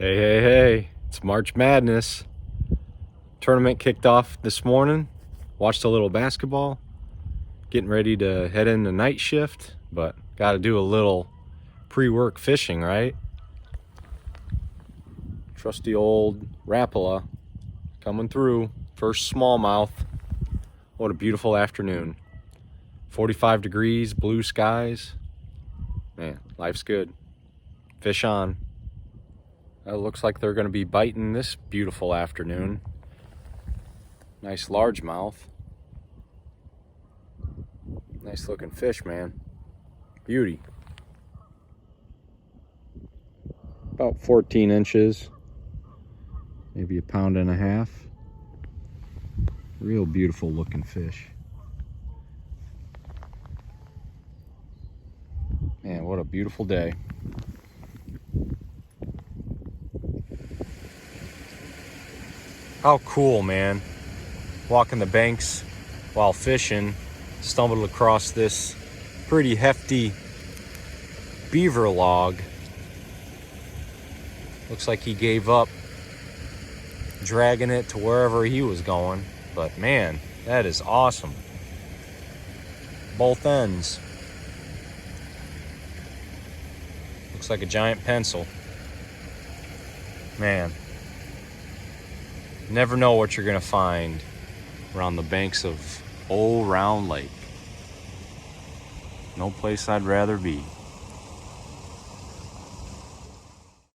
Hey, hey, hey, it's March Madness. Tournament kicked off this morning. Watched a little basketball. Getting ready to head into night shift, but got to do a little pre-work fishing, right? Trusty old Rapala coming through. First smallmouth. What a beautiful afternoon. 45 degrees, blue skies. Man, life's good. Fish on. It looks like they're going to be biting this beautiful afternoon. Nice largemouth. Nice looking fish, man. Beauty. About 14 inches. Maybe a pound and a half. Real beautiful looking fish. Man, what a beautiful day. How cool, man. Walking the banks while fishing, stumbled across this pretty hefty beaver log. Looks like he gave up dragging it to wherever he was going, but man, that is awesome. Both ends. Looks like a giant pencil. Man, never know what you're gonna find around the banks of Old Round Lake. No place I'd rather be.